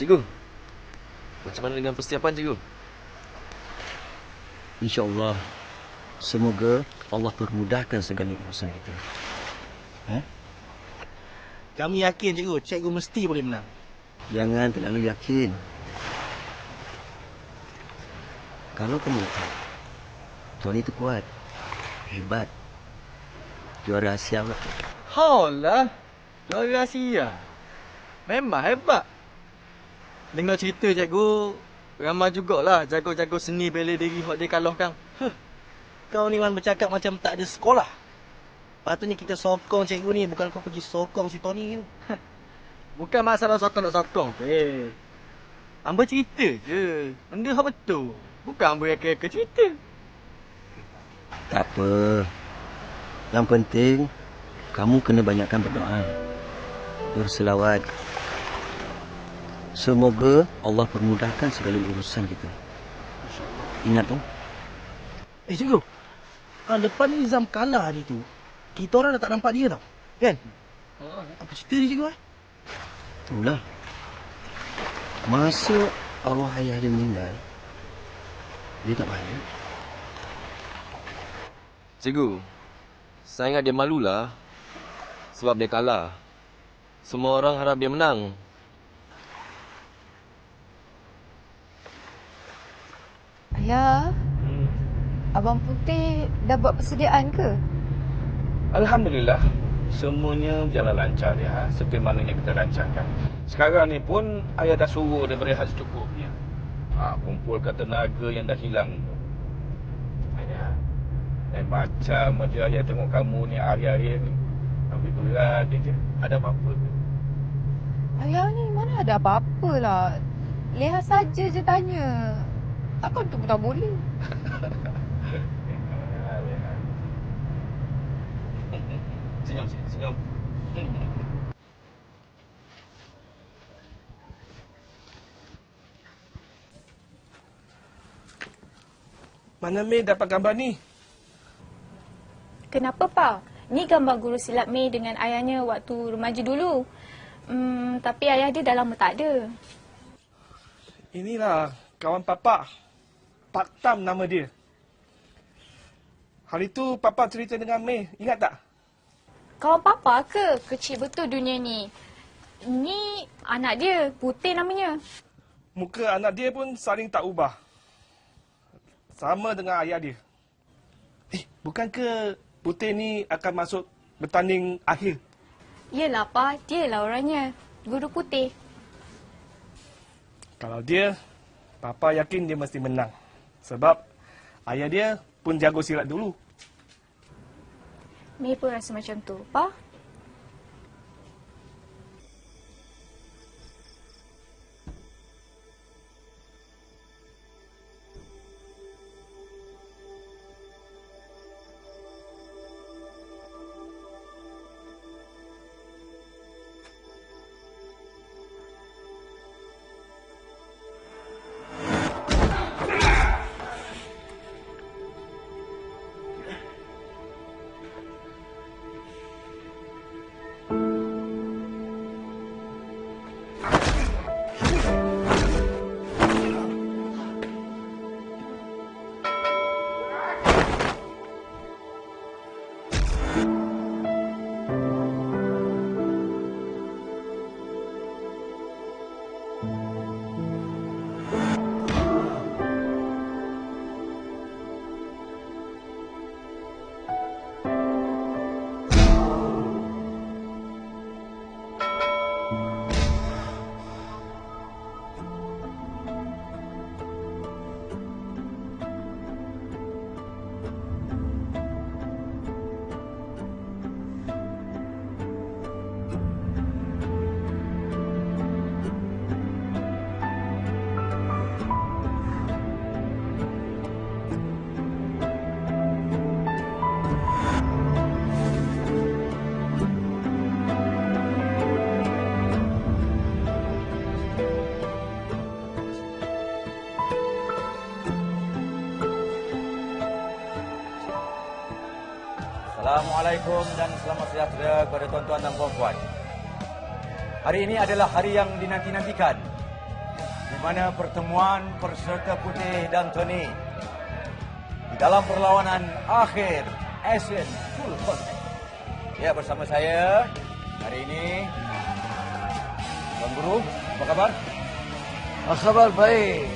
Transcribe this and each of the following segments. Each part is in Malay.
Cikgu, macam mana dengan persiapan cikgu? InsyaAllah. Semoga Allah permudahkan segala urusan kita. Kami yakin cikgu, cikgu mesti boleh menang. Jangan terlalu yakin. Kalau kamu tahu, Tuan itu kuat, hebat, juara Asia pula. Haulah, juara Asia. Memang hebat. Dengar cerita cikgu, ramai jugalah jago-jago seni bela diri yang dia kalahkan. Kau ni man bercakap macam tak ada sekolah. Patutnya kita sokong cikgu ni, bukan kau pergi sokong si Tony tu. Bukan masalah sokong nak sokong. Hamba cerita je. Benda hak betul. Bukan hamba reka-reka cerita. Tak apa. Yang penting, kamu kena banyakkan berdoa. Berselawat. Semoga Allah permudahkan segala urusan kita. Ingat tu. Cikgu. Lepas ni Nizam kalah hari tu, kita orang dah tak nampak dia tau. Kan? Apa cerita dia cikgu? Itulah. Masa arwah ayah dia meninggal, dia tak balik. Cikgu, saya ingat dia malulah sebab dia kalah. Semua orang harap dia menang. Ayah, Abang Putih dah buat persediaan ke? Alhamdulillah, semuanya berjalan lancar ya, seperti mana yang kita rancangkan. Sekarang ni pun ayah dah suruh dia berehat secukupnya. Kumpulkan tenaga yang dah hilang. Ayah, macam aja ayah tengok kamu ni hari-hari ni. Tapi berat je, ada apa-apa ke? Ayah ni mana ada apa-apa lah. Lihat saja je tanya. Takkan tu pun tak boleh. Senyum, senyum. Mana Mei dapat gambar ni? Kenapa, Pak? Ni gambar guru silat Mei dengan ayahnya waktu remaja dulu. Tapi ayah dia dah lama tak ada. Inilah kawan Papa. Pak Tam nama dia. Hari tu Papa cerita dengan Mei, ingat tak? Kawan Papa ke? Kecil betul dunia ni. Ni anak dia, Putih namanya. Muka anak dia pun saling tak ubah. Sama dengan ayah dia. Bukankah Putih ni akan masuk bertanding akhir? Yelah, Pak. Dia lah orangnya. Guru Putih. Kalau dia, Papa yakin dia mesti menang. Sebab ayah dia pun jago silat dulu. Mei pun rasa macam tu, Pak. Assalamualaikum dan selamat sejahtera kepada tuan-tuan dan puan-puan. Hari ini adalah hari yang dinanti-nantikan. mana pertemuan peserta putih dan Tony di dalam perlawanan akhir Asian Full Contact. Ya, bersama saya hari ini Tuan Guru, apa kabar? Khabar baik.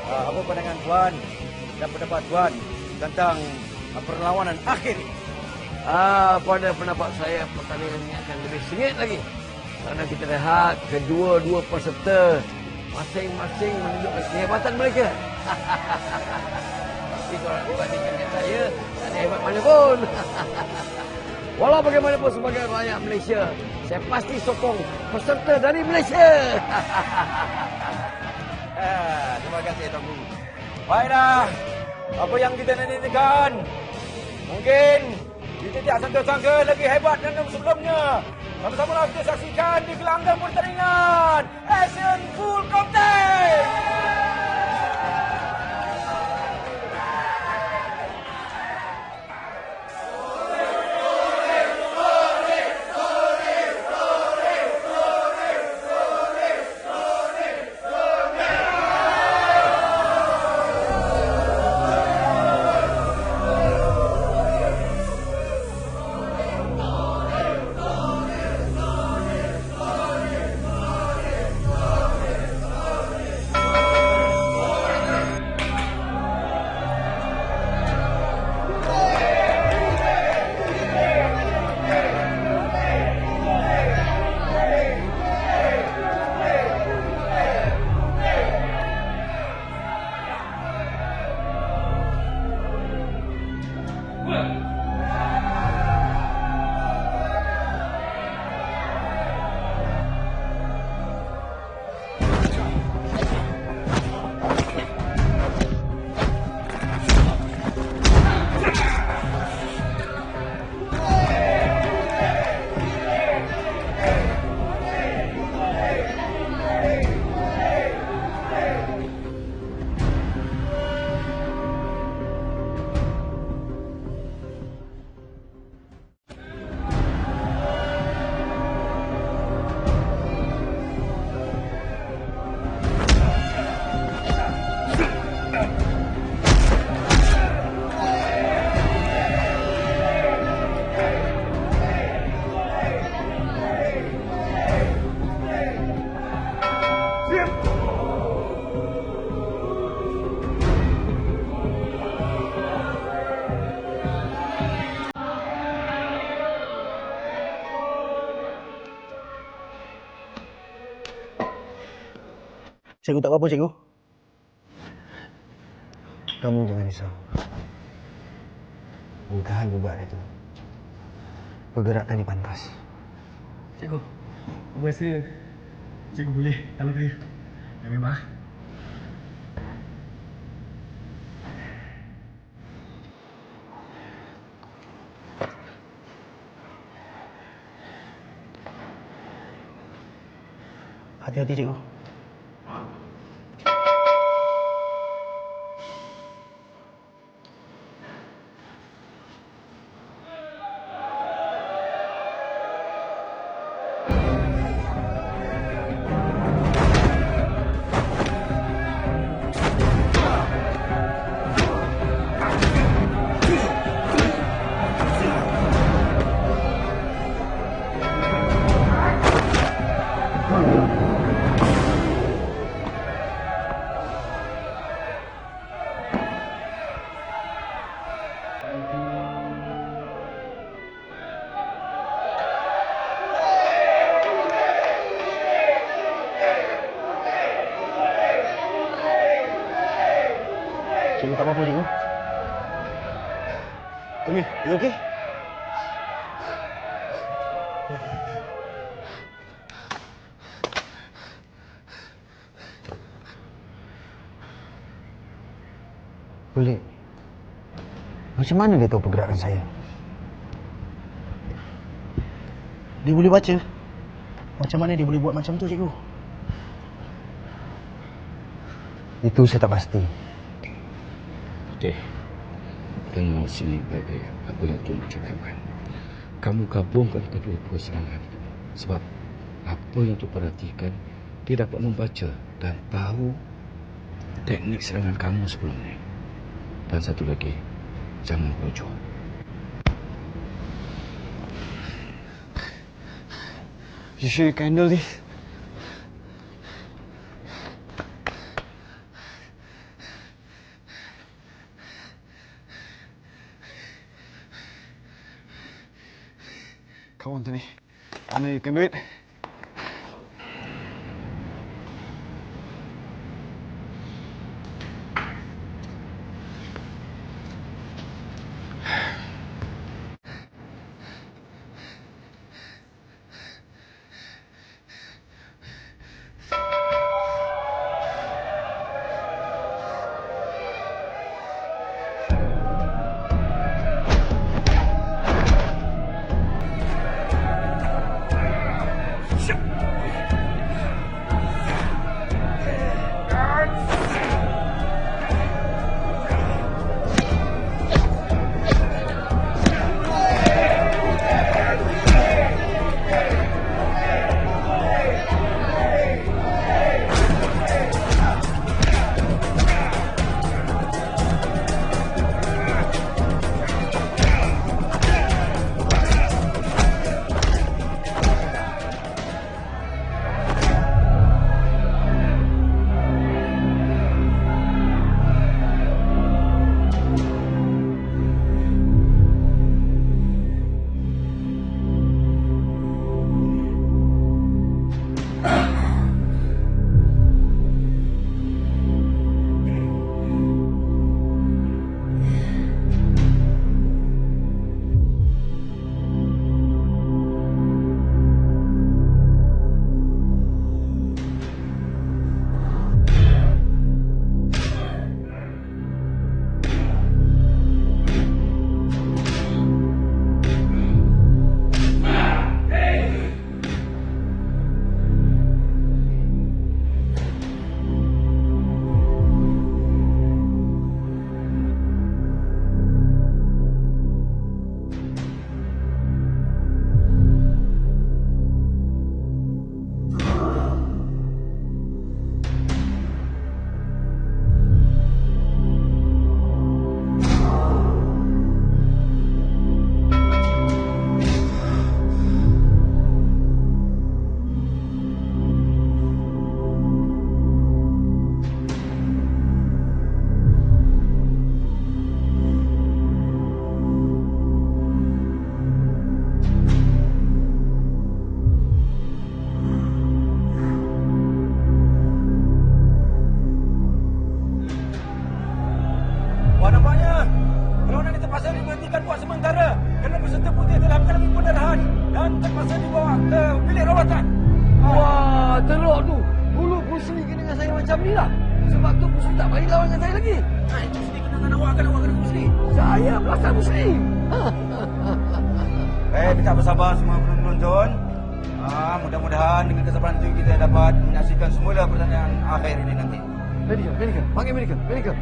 Apa pandangan Tuan dan pendapat Tuan tentang perlawanan akhir ini? Pada pendapat saya, pertandingan ini akan lebih sengit lagi. Kerana kita lihat kedua-dua peserta masing-masing menunjukkan kehebatan mereka. Tapi kalau nak dibandingkan dengan saya, tak ada hebat mana pun. Walau bagaimanapun sebagai rakyat Malaysia, saya pasti sokong peserta dari Malaysia. Terima kasih Tuan Guru. Baiklah, apa yang kita nantikan, mungkin kita tidak sangka-sangka lagi hebat dengan sebelumnya. Sama-sama kita saksikan di gelanggang pertandingan Asian Full Contact. Cikgu tak apa-apa, cikgu. Kamu jangan risau. Mudahan bubat itu. Pergerakan dipantas. Cikgu, aku rasa cikgu boleh kalau saya. Ya memang. Hati-hati, cikgu. Cikgu tak apa-apa, cikgu. Tommy, you okay? Boleh. Macam mana dia tahu pergerakan saya? Dia boleh baca. Macam mana dia boleh buat macam tu, cikgu? Itu saya tak pasti. Putih, dengar sini baik-baik apa yang Tuan cakapkan. Kamu gabungkan kedua-dua serangan. Sebab apa yang Tuan perhatikan, Dia dapat membaca dan tahu teknik serangan kamu sebelum ni. Dan satu lagi, jangan berujung. You sure you can handle this? Come on, Tony. I know you can do it. Wah, nampaknya perlawanan ini terpaksa diberhentikan buat sementara kerana peserta putih telah mengalami pendarahan dan terpaksa dibawa ke bilik rawatan. Wah, teruk tu. Dulu Bruce Lee kena dengan saya macam ni lah. Sebab tu Bruce Lee tak bagi lawan dengan saya lagi. Itu sedih kena dengan awak kena Bruce Lee. Saya belasah Bruce Lee. Minta bersabar semua penonton. Mudah-mudahan dengan kesabaran itu kita dapat menyaksikan semula pertandingan akhir ini nanti. Medical. Panggil medical.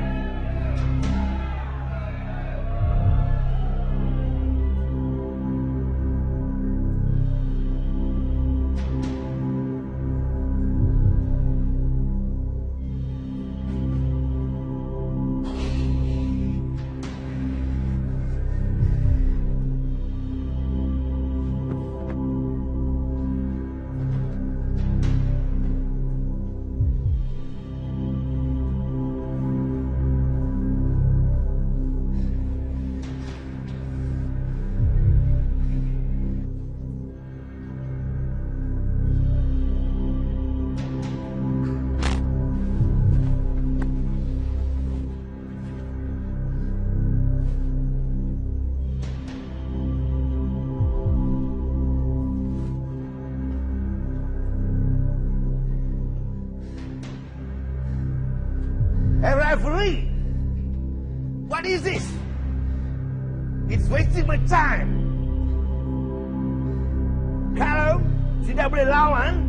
Hey, referee! What is this? It's wasting my time. Kalau tidak boleh lawan,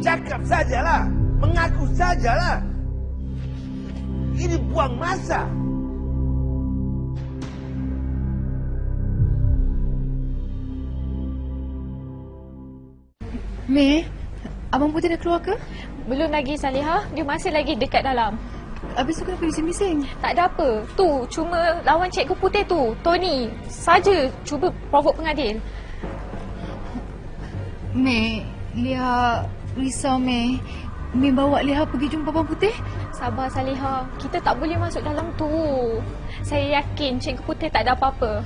cakap sajalah, mengaku sajalah. Ini buang masa. Mi, Abang Putih dah keluar ke? Belum lagi Salihah, dia masih lagi dekat dalam. Habis tu kenapa bising-bising? Tak ada apa. Tu, cuma lawan Cikgu Putih tu, Tony, saja cuba provok pengadil. Mei, Lia risau Mei. Mei bawa Lia pergi jumpa Abang Putih? Sabar Salihah, kita tak boleh masuk dalam tu. Saya yakin Cikgu Putih tak ada apa-apa.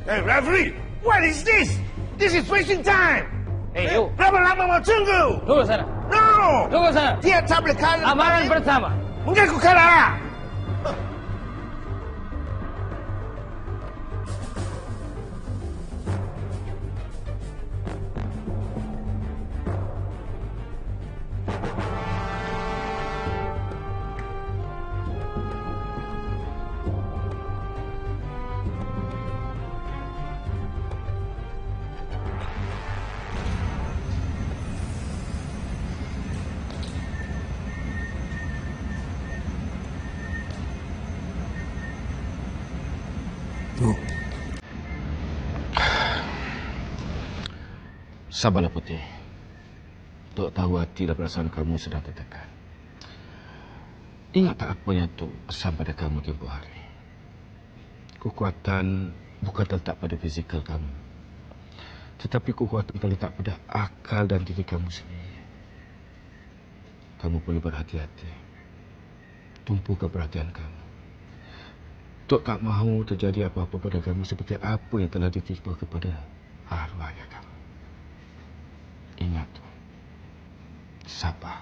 Hey, referee! What is this? This is wasting time! Eh, you. Berapa lama mau tunggu? Tunggu sana. No! Tunggu sana. Dia tak boleh kalah. Amaran pertama. Mungkin aku kalah. Sabarlah Putih. Tok tahu hati dan perasaan kamu sedang tertekan. Ingat tak apa yang Tok pesan pada kamu tempoh hari? Kekuatan bukan terletak pada fizikal kamu, tetapi kekuatan terletak pada akal dan diri kamu sendiri. Kamu perlu berhati-hati. Tumpukan perhatian kamu. Tok tak mahu terjadi apa-apa pada kamu seperti apa yang telah ditimpa kepada arwah ayah kamu. Ingat, sabar.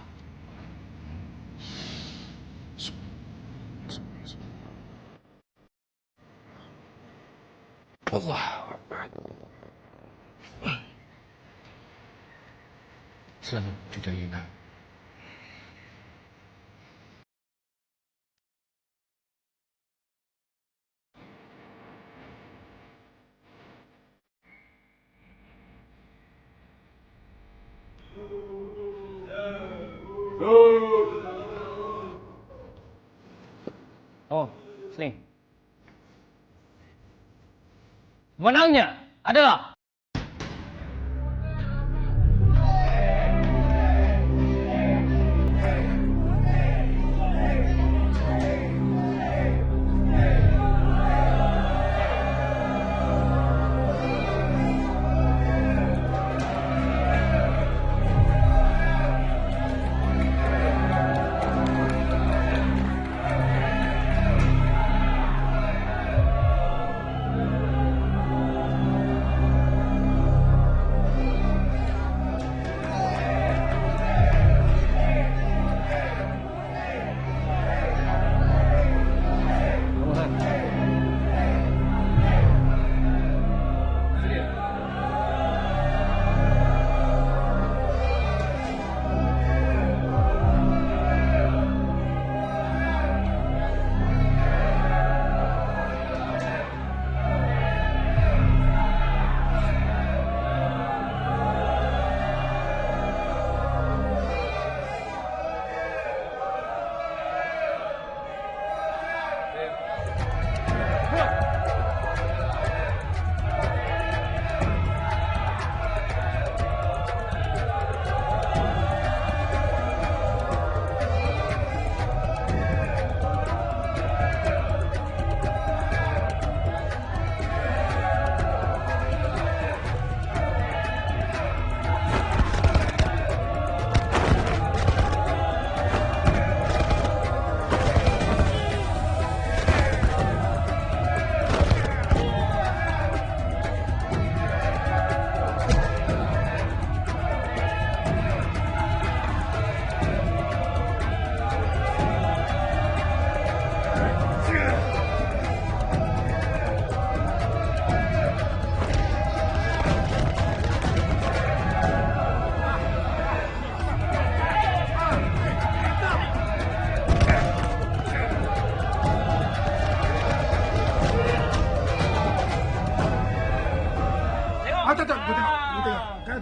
Allah. Selalu tidak ingat. Oh, sini. Menangnya adalah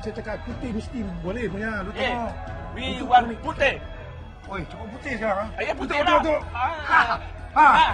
saya cakap putih mesti boleh punya. Lu Eh, tengok. we want putih. Oi, cukup putih sekarang. Ayah putih Betul, lah. betul. Ah. Ha. Ah.